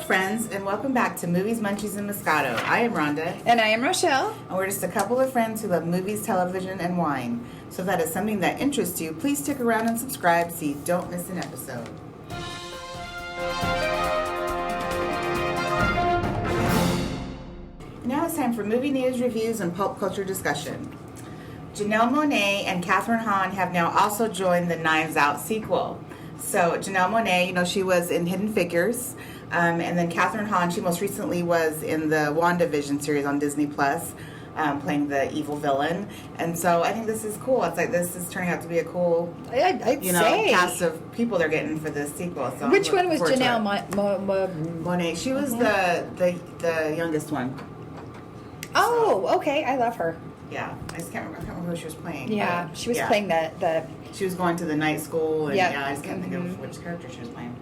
friends, and welcome back to Movies, Munchies, and Moscato. I am Rhonda. And I am Rochelle. And we're just a couple of friends who love movies, television, and wine. So if that is something that interests you, please stick around and subscribe so you don't miss an episode. Now it's time for movie news, reviews, and pulp culture discussion. Janelle Monáe and Kathryn Hahn have now also joined the Knives Out sequel. So Janelle Monáe, she was in Hidden Figures. And then Kathryn Hahn, she most recently was in the WandaVision series on Disney Plus, playing the evil villain. And so I think this is cool. It's like this is turning out to be a cool, I'd say cast of people they're getting for this sequel. So which one was Janelle Monáe? She was the youngest one. Oh, okay. I love her. Yeah, I can't remember who she was playing. Yeah, she was playing the. She was going to the night school, and yeah, I just can't think of which character she was playing.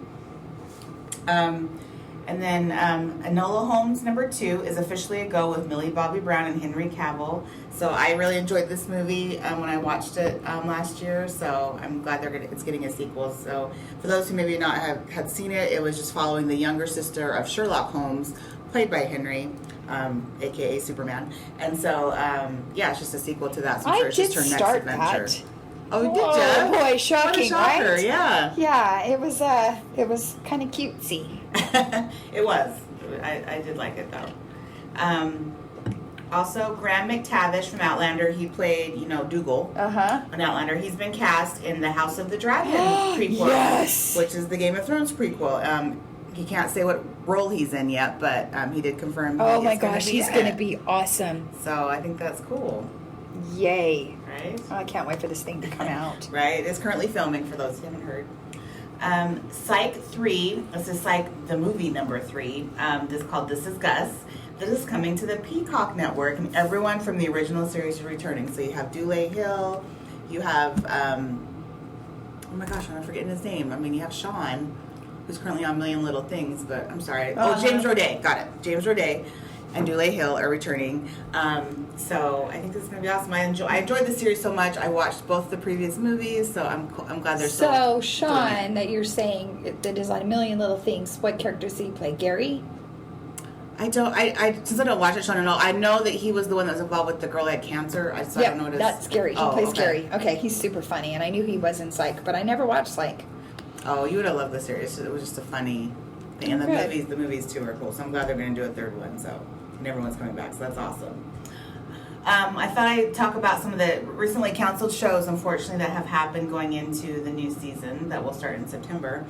And then Enola Holmes #2 is officially a go with Millie Bobby Brown and Henry Cavill. So I really enjoyed this movie when I watched it last year. So I'm glad it's getting a sequel. So for those who maybe not had seen it, it was just following the younger sister of Sherlock Holmes, played by Henry, aka Superman. And so it's just a sequel to that. So I'm sure it's just her next adventure. That. Oh, did you? Oh boy, shocking, right? Yeah. Yeah, it was kind of cutesy. It was. I did like it though. Also, Graham McTavish from Outlander, he played, Dougal on Outlander. He's been cast in the House of the Dragon prequel, yes, which is the Game of Thrones prequel. He can't say what role he's in yet, but he did confirm. Oh my gosh, he's going to be awesome. So I think that's cool. Yay! Right? Oh, I can't wait for this thing to come out. Right? It's currently filming for those who haven't heard. Psych 3, this is Psych, the movie #3, this is called This Is Gus. This is coming to the Peacock Network, and everyone from the original series is returning. So you have Dule Hill, you have, oh my gosh, I'm forgetting his name. You have Sean, who's currently on Million Little Things, but I'm sorry. Oh, James Roday, got it. James Roday and Dule Hill are returning. So I think this is going to be awesome. I enjoyed the series so much. I watched both the previous movies, so I'm glad they're still So, Sean, that you're saying that is on A Million Little Things, what character does he play? Gary? Since I don't watch it, Sean, I know that he was the one that was involved with the girl that had cancer. I don't know that's Gary. He plays Gary. Okay, he's super funny, and I knew he was in Psych, but I never watched Psych. Oh, you would have loved the series. It was just a funny thing. And the movies too are cool, so I'm glad they're going to do a third one, and everyone's coming back, so that's awesome. I thought I'd talk about some of the recently canceled shows, unfortunately, that have happened going into the new season that will start in September.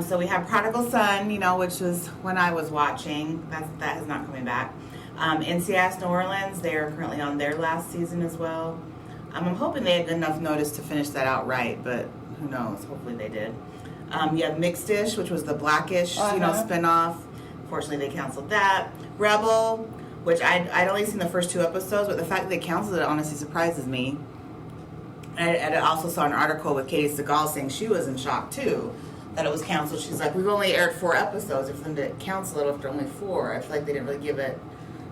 So we have Prodigal Son, which was when I was watching. That is not coming back. NCIS New Orleans, they are currently on their last season as well. I'm hoping they had enough notice to finish that out right, but who knows? Hopefully they did. You have Mixed Dish, which was the Blackish, spinoff. Unfortunately, they canceled that. Rebel, which I'd only seen the first 2 episodes, but the fact that they canceled it honestly surprises me. And I also saw an article with Katie Seagal saying she was in shock too, that it was canceled. She's like, we've only aired 4 episodes. For them to cancel it after only 4, I feel like they didn't really give it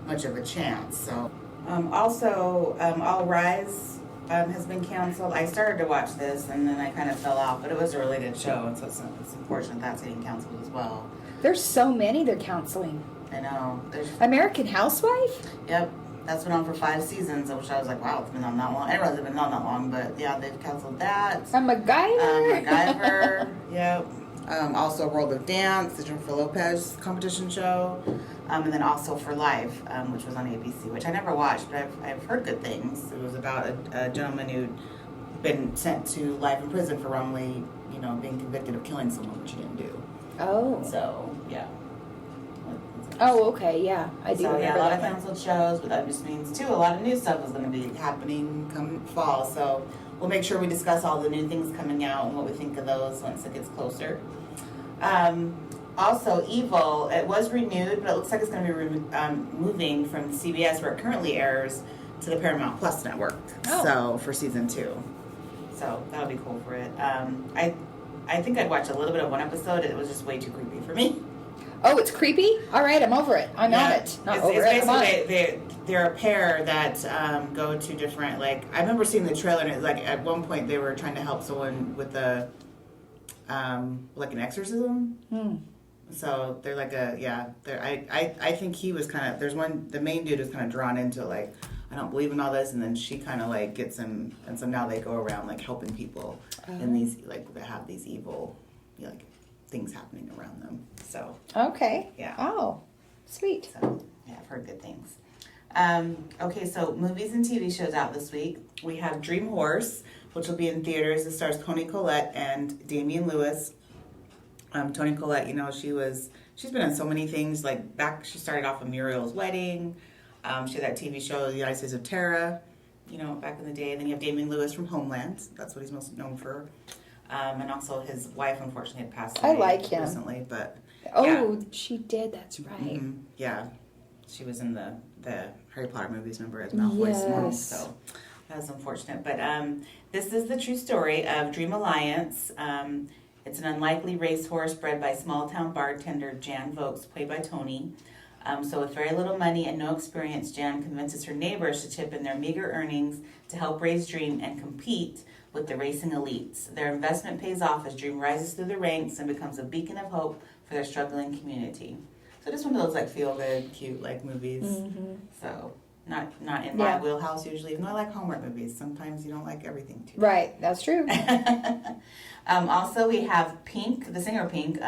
much of a chance. So, All Rise has been canceled. I started to watch this and then I kind of fell off, but it was a really good show, and so it's unfortunate that's getting canceled as well. There's so many they're canceling. I know. American Housewife? Yep. That's been on for 5 seasons, which I was like, wow, it's been on that long. I didn't realize it's been on that long, but yeah, they've canceled that. MacGyver. Yep. Also World of Dance, the Jennifer Lopez competition show. And then also For Life, which was on ABC, which I never watched, but I've heard good things. It was about a gentleman who'd been sent to life in prison for wrongly, being convicted of killing someone, which he didn't do. Oh. So, yeah. Oh, okay, yeah. I do. So, yeah, a lot of canceled shows, but that just means, too, a lot of new stuff is going to be happening come fall. So, we'll make sure we discuss all the new things coming out and what we think of those once it gets closer. Also, Evil, it was renewed, but it looks like it's going to be moving from CBS, where it currently airs, to the Paramount Plus network. Oh. So, for season 2. So, that'll be cool for it. I think I'd watched a little bit of one episode. It was just way too creepy for me. Oh, it's creepy? All right, I'm over it. I'm on it. It's basically they're a pair that go to different, I remember seeing the trailer, and it, at one point they were trying to help someone with an exorcism. So they're like I think he was kind of, the main dude is kind of drawn into like, I don't believe in all this, and then she kind of like gets him, and so now they go around like helping people in these, like, that have these evil, like, things happening around them. So Okay. yeah. Oh, sweet. So yeah, I've heard good things. Okay, so movies and TV shows out this week. We have Dream Horse, which will be in theaters. It stars Toni Collette and Damian Lewis. Toni Collette, you know, she's been in so many things. Like she started off with Muriel's Wedding. She had that TV show, The United States of Terra, you know, back in the day. And then you have Damian Lewis from Homeland. That's what he's most known for. And also his wife, unfortunately, had passed away I like him recently. But oh, she did. That's right. mm-hmm, yeah, she was in the Harry Potter movies, remember, as Malfoy's mom. So that was unfortunate. But this is the true story of Dream Alliance. It's an unlikely racehorse bred by small-town bartender Jan Vokes, played by Toni. So with very little money and no experience, Jan convinces her neighbors to chip in their meager earnings to help raise Dream and compete with the racing elites. Their investment pays off as Dream rises through the ranks and becomes a beacon of hope for their struggling community. So just one of those like feel-good, cute like movies. Mm-hmm. So not in my wheelhouse usually. Even though I like Hallmark movies, sometimes you don't like everything too. Right, that's true. Also, we have Pink, the singer Pink,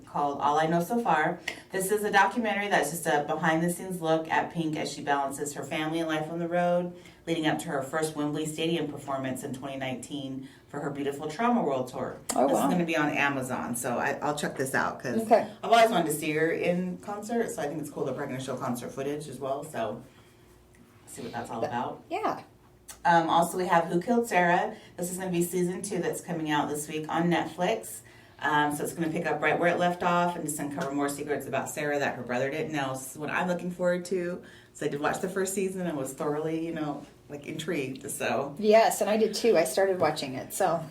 called All I Know So Far. This is a documentary that's just a behind-the-scenes look at Pink as she balances her family and life on the road, leading up to her first Wembley Stadium performance in 2019 for her Beautiful Trauma World Tour. This is going to be on Amazon, so I'll check this out because I've always wanted to see her in concert, so I think it's cool that we're going to show concert footage as well, so see what that's all about. Yeah. Also, we have Who Killed Sarah. This is going to be season 2 that's coming out this week on Netflix. So it's going to pick up right where it left off and just uncover more secrets about Sarah that her brother didn't know. This is what I'm looking forward to. So I did watch the first season and was thoroughly, intrigued. So yes, and I did too. I started watching it, so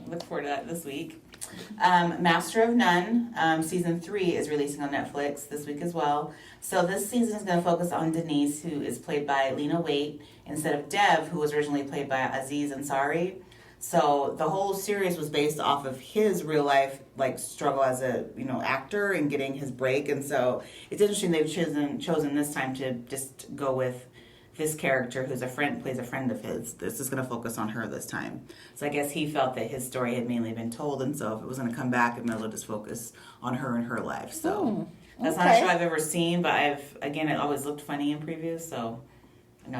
look forward to that this week. Master of None, season 3 is releasing on Netflix this week as well. So this season is going to focus on Denise, who is played by Lena Waithe, instead of Dev, who was originally played by Aziz Ansari. So the whole series was based off of his real life struggle as a actor and getting his break. And so it's interesting they've chosen this time to just go with this character who's plays a friend of his. This is going to focus on her this time. So I guess he felt that his story had mainly been told, and so if it was going to come back, it might as well just focus on her and her life. So that's not a show I've ever seen, but it always looked funny in previews. So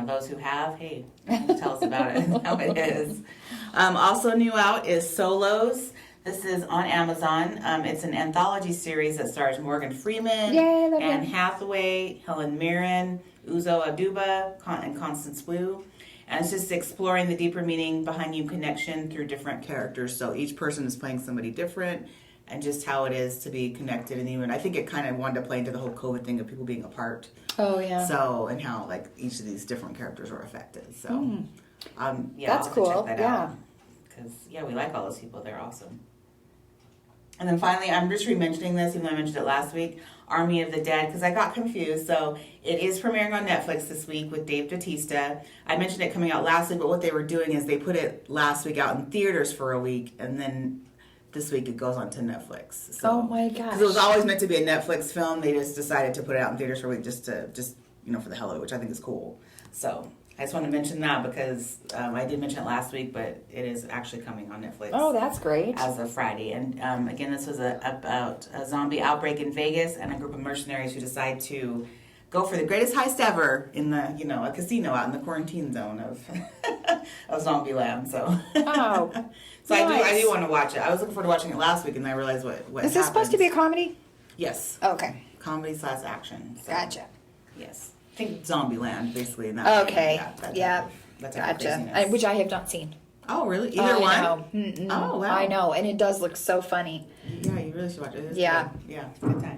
those who have, hey, tell us about it, how it is. Also new out is Solos. This is on Amazon. It's an anthology series that stars Morgan Freeman, Anne Hathaway, Helen Mirren, Uzo Aduba, and Constance Wu. And it's just exploring the deeper meaning behind human connection through different characters. So each person is playing somebody different and just how it is to be connected. And even I think it kind of wanted to play into the whole COVID thing of people being apart. Oh, yeah. So, and how each of these different characters were affected. So, that's I'll cool. Check that out. Because, we like all those people. They're awesome. And then finally, I'm just re-mentioning this, even though I mentioned it last week, Army of the Dead, because I got confused. So it is premiering on Netflix this week with Dave Bautista. I mentioned it coming out last week, but what they were doing is they put it last week out in theaters for a week, and then this week it goes on to Netflix. So, oh my gosh. Because it was always meant to be a Netflix film. They just decided to put it out in theaters for a week just for the hell of it, which I think is cool. So I just wanted to mention that because I did mention it last week, but it is actually coming on Netflix. Oh, that's great. As of Friday. And again, this was about a zombie outbreak in Vegas and a group of mercenaries who decide to go for the greatest heist ever in the, a casino out in the quarantine zone of of Zombieland. So, so nice. I do want to watch it. I was looking forward to watching it last week, and I realized what is this supposed to be a comedy? Yes. Okay. Comedy / action. So, gotcha. Yes. I think Zombieland, basically. In that Gotcha. Which I have not seen. Oh, really? Either one? Oh, wow. I know, and it does look so funny. Yeah, you really should watch it. Yeah. Good. Yeah, good time.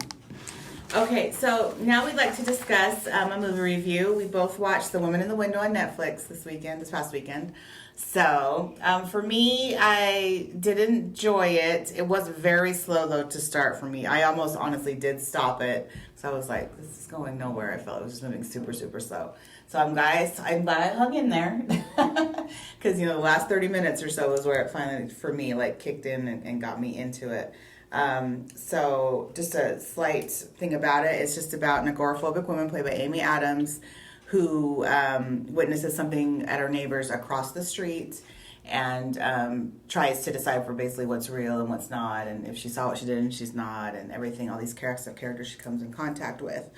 Okay, so now we'd like to discuss a movie review. We both watched The Woman in the Window on Netflix this past weekend. So, for me, I did enjoy it. It was very slow, though, to start for me. I almost honestly did stop it. So I was like, this is going nowhere. I felt it was just moving super, super slow. So I'm glad I hung in there. Because, the last 30 minutes or so was where it finally, for me, kicked in and got me into it. So just a slight thing about it. It's just about an agoraphobic woman played by Amy Adams who witnesses something at her neighbors across the street and tries to decipher basically what's real and what's not, and if she saw what she did and she's not, and everything, all these characters she comes in contact with.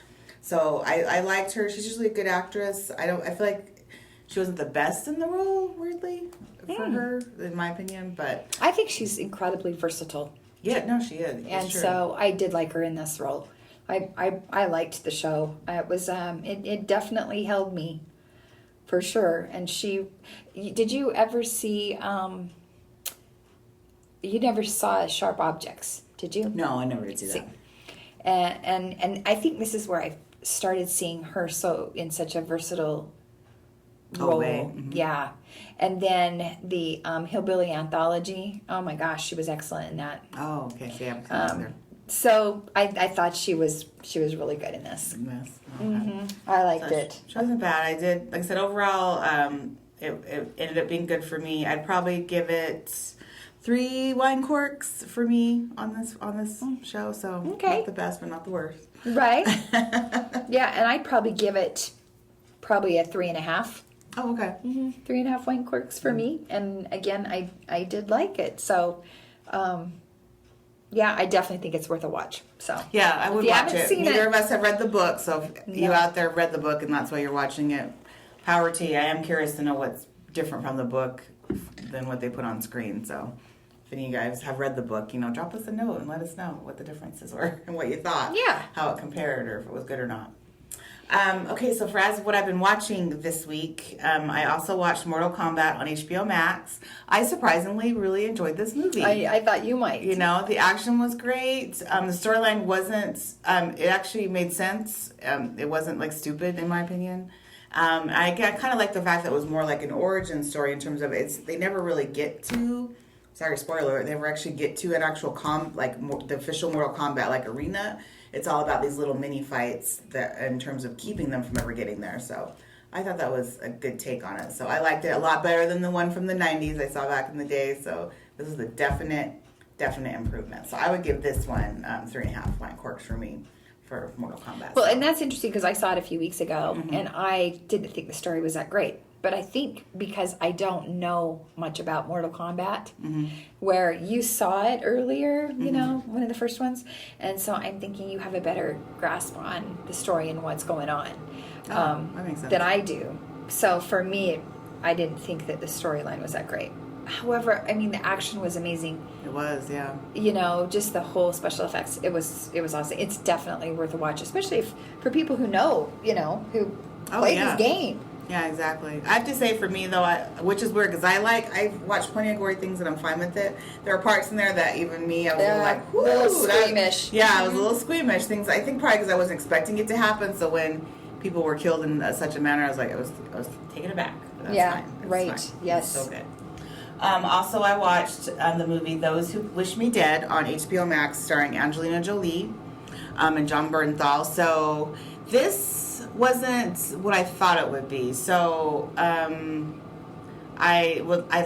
So I liked her. She's usually a good actress. I feel like she wasn't the best in the role, weirdly, for her, in my opinion, but I think she's incredibly versatile. yeah, no, she is. And sure. so I did like her in this role. I liked the show. It was it definitely held me, for sure. And did you ever see? You never saw Sharp Objects, did you? No, I never did see that. And I think this is where I started seeing her in such a versatile role. Mm-hmm. Yeah. And then the Hillbilly Anthology. Oh my gosh, she was excellent in that. Oh, okay. So yeah, so I thought she was really good in this. Yes. Okay. Mm-hmm. I liked it. She wasn't bad. I did, like I said, overall, it ended up being good for me. I'd probably give it 3 wine corks for me on this show. So okay. Not the best, but not the worst. Right. Yeah, and I'd probably give it a 3.5. Oh, okay. 3.5 wine corks for me. And again, I did like it. So, yeah, I definitely think it's worth a watch. So yeah, I would if you watch haven't it. seen Neither it, of us have read the book, so if you out there have read the book and that's why you're watching it, power to you. I am curious to know what's different from the book than what they put on screen. So if any of you guys have read the book, drop us a note and let us know what the differences were and what you thought. Yeah. How it compared or if it was good or not. Okay, so for as of what I've been watching this week, I also watched Mortal Kombat on HBO Max. I surprisingly really enjoyed this movie. I thought you might. The action was great. The storyline wasn't, it actually made sense. It wasn't like stupid in my opinion. I kind of like the fact that it was more like an origin story in terms of they never really get to, sorry, spoiler, they never actually get to an actual the official Mortal Kombat like arena. It's all about these little mini fights that, in terms of keeping them from ever getting there. So I thought that was a good take on it. So I liked it a lot better than the one from the 90s I saw back in the day. So this is a definite improvement. So I would give this one 3.5 wine corks for me for Mortal Kombat. Well, and that's interesting because I saw it a few weeks ago, and I didn't think the story was that great. But I think because I don't know much about Mortal Kombat, where you saw it earlier, one of the first ones, and so I'm thinking you have a better grasp on the story and what's going on that makes sense. than I do. So for me, I didn't think that the storyline was that great. However, I mean, the action was amazing. It was, yeah. Just the whole special effects. It was awesome. It's definitely worth a watch, especially for people who know, who play this game. Yeah, exactly. I have to say for me though, which is weird because I've watched plenty of gory things and I'm fine with it. There are parts in there that even me, I was a little squeamish. I was a little squeamish. Things I think probably because I wasn't expecting it to happen. So when people were killed in such a manner, I was like, I was taken aback. But that's fine. That's right. fine. Yes. So good. Also, I watched the movie Those Who Wish Me Dead on HBO Max, starring Angelina Jolie and John Bernthal. So this wasn't what I thought it would be. So I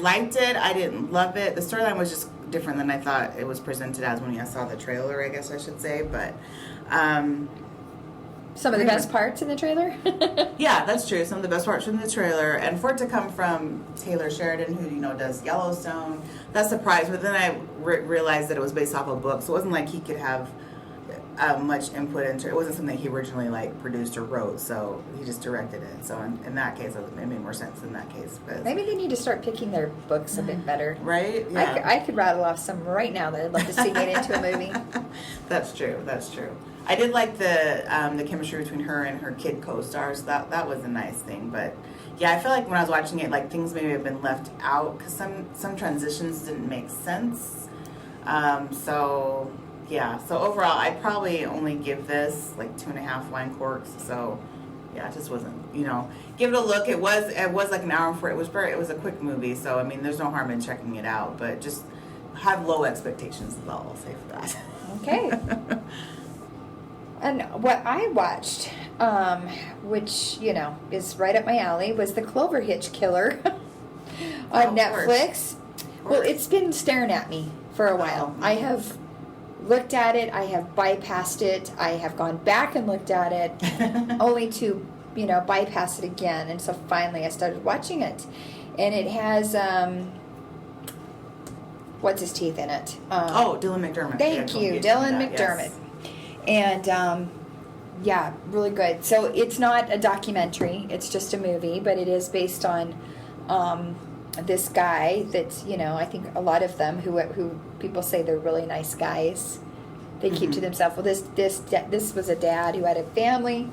liked it. I didn't love it. The storyline was just different than I thought it was presented as when I saw the trailer, I guess I should say. But some of the best parts in the trailer. Yeah, that's true. Some of the best parts from the trailer, and for it to come from Taylor Sheridan, who does Yellowstone, that surprised me. But then I realized that it was based off a book, so it wasn't like he could have much input into it. It wasn't something he originally produced or wrote, so he just directed it. So in that case, it made more sense in that case. But maybe they need to start picking their books a bit better. Right? Yeah. I could rattle off some right now that I'd love to see made into a movie. That's true. I did like the chemistry between her and her kid co-stars. That was a nice thing. But yeah, I feel like when I was watching it, things maybe have been left out because some transitions didn't make sense. So overall, I'd probably only give this 2.5 wine corks. So yeah, it just wasn't, give it a look. It was like an hour before. It was a quick movie. So I mean, there's no harm in checking it out, but just have low expectations is all I'll say for that. Okay. And what I watched, which, is right up my alley, was The Clover Hitch Killer on Netflix. Well, it's been staring at me for a while. I have looked at it. I have bypassed it. I have gone back and looked at it, only to, bypass it again. And so finally I started watching it. And it has, what's his teeth in it? Dylan McDermott. Thank you, Dylan McDermott. Yes. And, yeah, really good. So it's not a documentary. It's just a movie, but it is based on this guy that, I think a lot of them who people say they're really nice guys, they keep to themselves. Well, this was a dad who had a family,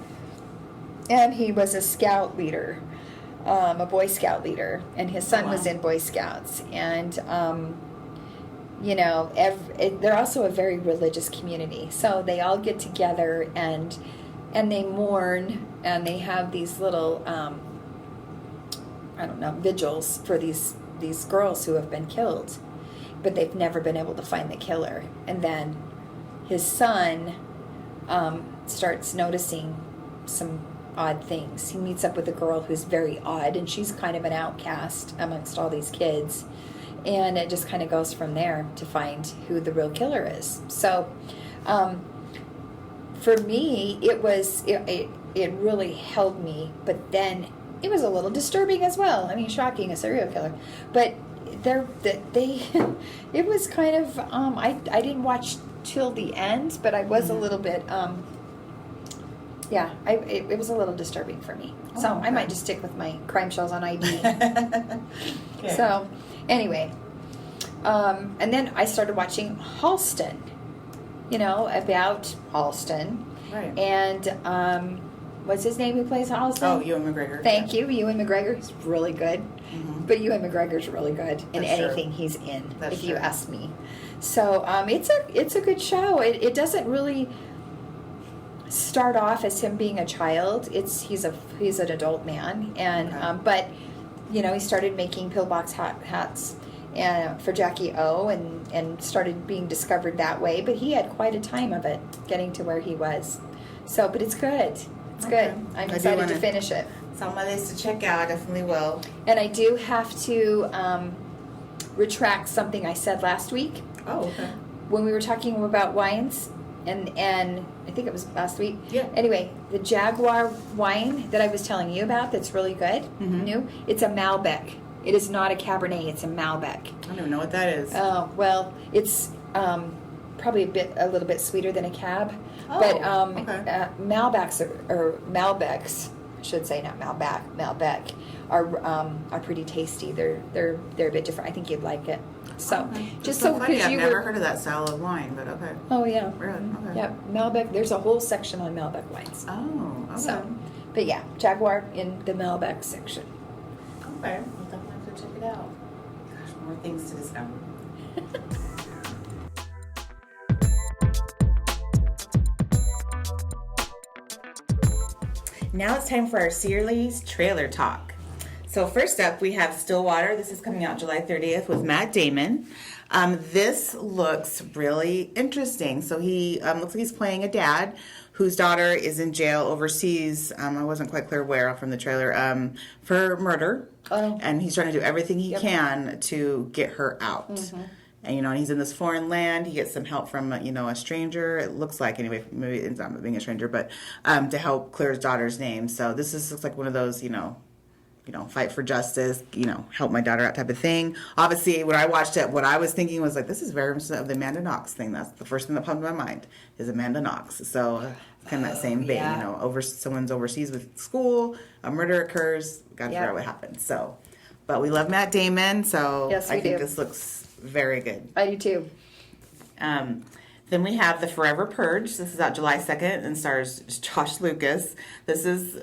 and he was a scout leader, a Boy Scout leader, and his son was in Boy Scouts. And, they're also a very religious community. So they all get together and they mourn, and they have these little, vigils for these girls who have been killed, but they've never been able to find the killer. And then his son starts noticing some odd things. He meets up with a girl who's very odd, and she's kind of an outcast amongst all these kids. And it just kind of goes from there to find who the real killer is. So, for me, it really held me, but then it was a little disturbing as well. I mean, shocking, a serial killer. But it was kind of, I didn't watch till the end, but I was a little bit, it was a little disturbing for me. So I might just stick with my crime shows on ID. Okay. So, anyway, and then I started watching Halston, about Halston. Right. And, what's his name who plays Halston? Oh, Ewan McGregor. Thank you. Ewan McGregor is really good. Mm-hmm. But Ewan McGregor's really good in anything he's in, if you ask me. So, it's a good show. It doesn't really start off as him being a child. He's an adult man, and but he started making pillbox hats and for Jackie O, and started being discovered that way. But he had quite a time of it, getting to where he was. So, but it's good. It's good. I'm excited to finish it. It's on my list to check out. I definitely will. And I do have to retract something I said last week. Oh, okay. When we were talking about wines, and I think it was last week. Yeah. Anyway, the Jaguar wine that I was telling you about that's really good, new, it's a Malbec. It is not a Cabernet, it's a Malbec. I don't even know what that is. Oh, well, it's probably a little bit sweeter than a Cab. Oh, but okay. Malbecs or Malbecs, I should say, not Malbec are pretty tasty. They're a bit different. I think you'd like it. So just so funny. because I've never heard of that style of wine, but okay. Oh yeah. Really? Okay. Yeah, Malbec. There's a whole section on Malbec wines. Oh, okay. So, but yeah, Jaguar in the Malbec section. Okay, we'll definitely have to check it out. Gosh, more things to discover. Now it's time for our series trailer talk. So first up, we have Stillwater. This is coming out July 30th with Matt Damon. This looks really interesting. So he looks like he's playing a dad whose daughter is in jail overseas. I wasn't quite clear where from the trailer, for murder. Oh. And he's trying to do everything he can to get her out. Mm-hmm. And, he's in this foreign land. He gets some help from, a stranger. It looks like, anyway, maybe it's not being a stranger, but to help clear his daughter's name. So this looks like one of those, fight for justice, help my daughter out type of thing. Obviously, when I watched it, what I was thinking was like, this is very much of the Amanda Knox thing. That's the first thing that popped in my mind is Amanda Knox. So kind of that same vein, someone's overseas with school, a murder occurs, got to figure out what happened. So, but we love Matt Damon, so yes, I think this looks very good. I do too. Then we have the Forever Purge. This is out July 2nd and stars Josh Lucas. This is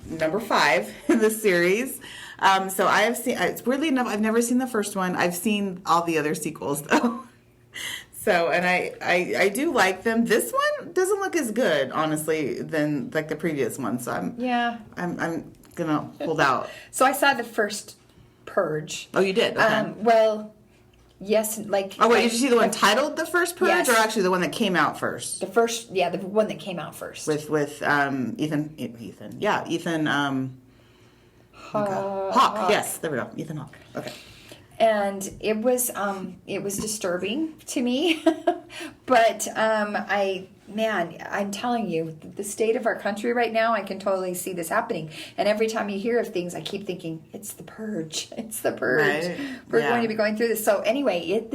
number 5 in the series. So I have seen, it's weirdly enough, I've never seen the first one. I've seen all the other sequels though. So, and I do like them. This one doesn't look as good, honestly, than like the previous one. So I'm gonna hold out. So I saw the first Purge. Oh, you did? Okay. Well, yes, like. Oh wait, did you see the one titled "The First Purge" yes. or actually the one that came out first? The first, the one that came out first. With Ethan. Hawke. Yes, there we go. Ethan Hawke. Okay. And it was disturbing to me. But I'm telling you, the state of our country right now, I can totally see this happening. And every time you hear of things, I keep thinking, it's the purge. It's the purge. Right. We're going to be going through this. So anyway,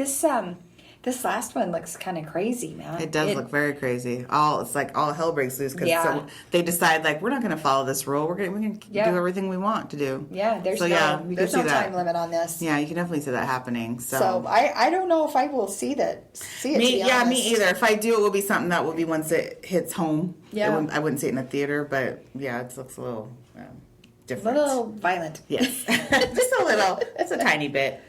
this last one looks kind of crazy, man. It does look very crazy. It's like all hell breaks loose because Yeah. they decide like we're not going to follow this rule. We're going to do everything we want to do. Yeah, there's no time limit on this. Yeah, you can definitely see that happening. So I don't know if I will see it. Me either. If I do, it will be something that will be once it hits home. Yeah, I wouldn't see it in a theater, but yeah, it looks a little different. A little violent. Yes, just a little. It's a tiny bit.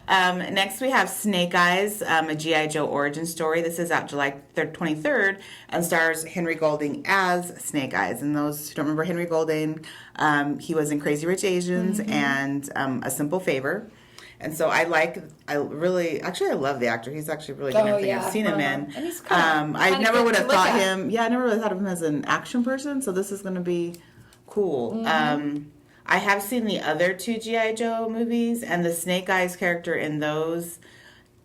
Next we have Snake Eyes, a G.I. Joe origin story. This is out July 23rd and stars Henry Golding as Snake Eyes. And those who don't remember Henry Golding, he was in Crazy Rich Asians and A Simple Favor. And so I love the actor. He's actually really good in everything I've seen him in. And he's I never would have thought him. Yeah, I never really thought of him as an action person. So this is going to be cool. I have seen the other two G.I. Joe movies, and the Snake Eyes character in those,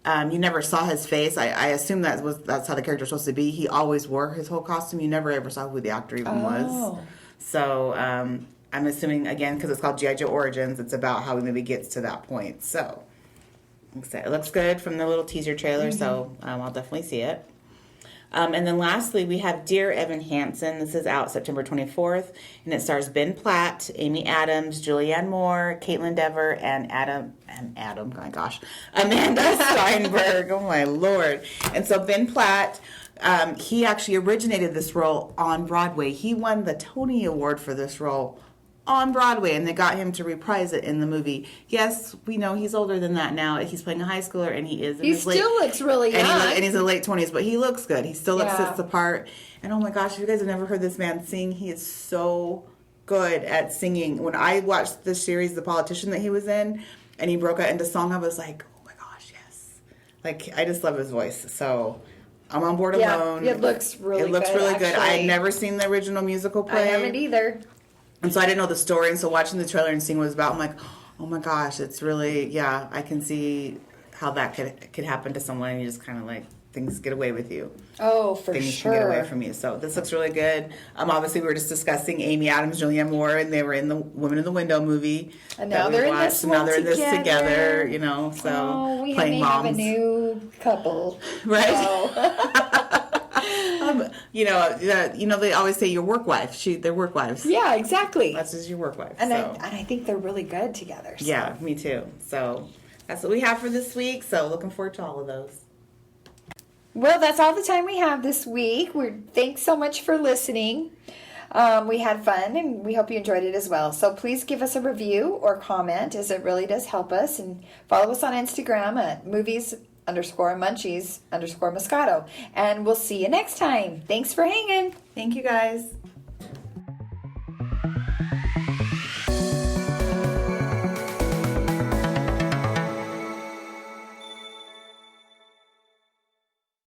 you never saw his face. I assume that's how the character was supposed to be. He always wore his whole costume. You never ever saw who the actor even was. So I'm assuming, again, because it's called G.I. Joe Origins, it's about how he maybe gets to that point. So it looks good from the little teaser trailer, so I'll definitely see it. And then lastly, we have Dear Evan Hansen. This is out September 24th, and it stars Ben Platt, Amy Adams, Julianne Moore, Caitlin Dever, and oh my gosh, Amanda Steinberg. Oh my Lord. And so Ben Platt, he actually originated this role on Broadway. He won the Tony Award for this role on Broadway, and they got him to reprise it in the movie. Yes, we know he's older than that now. He's playing a high schooler, and he is. Looks really young. And he's in the late 20s, but he looks good. He still looks the part. And oh my gosh, if you guys have never heard this man sing, he is so good at singing. When I watched the series, The Politician, that he was in, and he broke out into song, I was like, oh my gosh, yes. Like, I just love his voice. So I'm on board alone. It looks really good. I had never seen the original musical play. I haven't either. And so I didn't know the story, and so watching the trailer and seeing what it was about, I'm like, oh my gosh, it's really, I can see how that could happen to someone, and you just kind of like, things get away with you. Oh, for things sure. Things can get away from you. So this looks really good. Obviously, we were just discussing Amy Adams, Julianne Moore, and they were in the Woman in the Window movie. And now they're in this one together, So we playing may moms. have a new couple. Right? So. They always say your work wife. They're work wives. Yeah, exactly. That's just your work wife. And I think they're really good together. So. Yeah, me too. So that's what we have for this week. So looking forward to all of those. Well, that's all the time we have this week. Thanks so much for listening. We had fun, and we hope you enjoyed it as well. So please give us a review or comment, as it really does help us. And follow us on Instagram at movies_munchies_Moscato. And we'll see you next time. Thanks for hanging. Thank you, guys.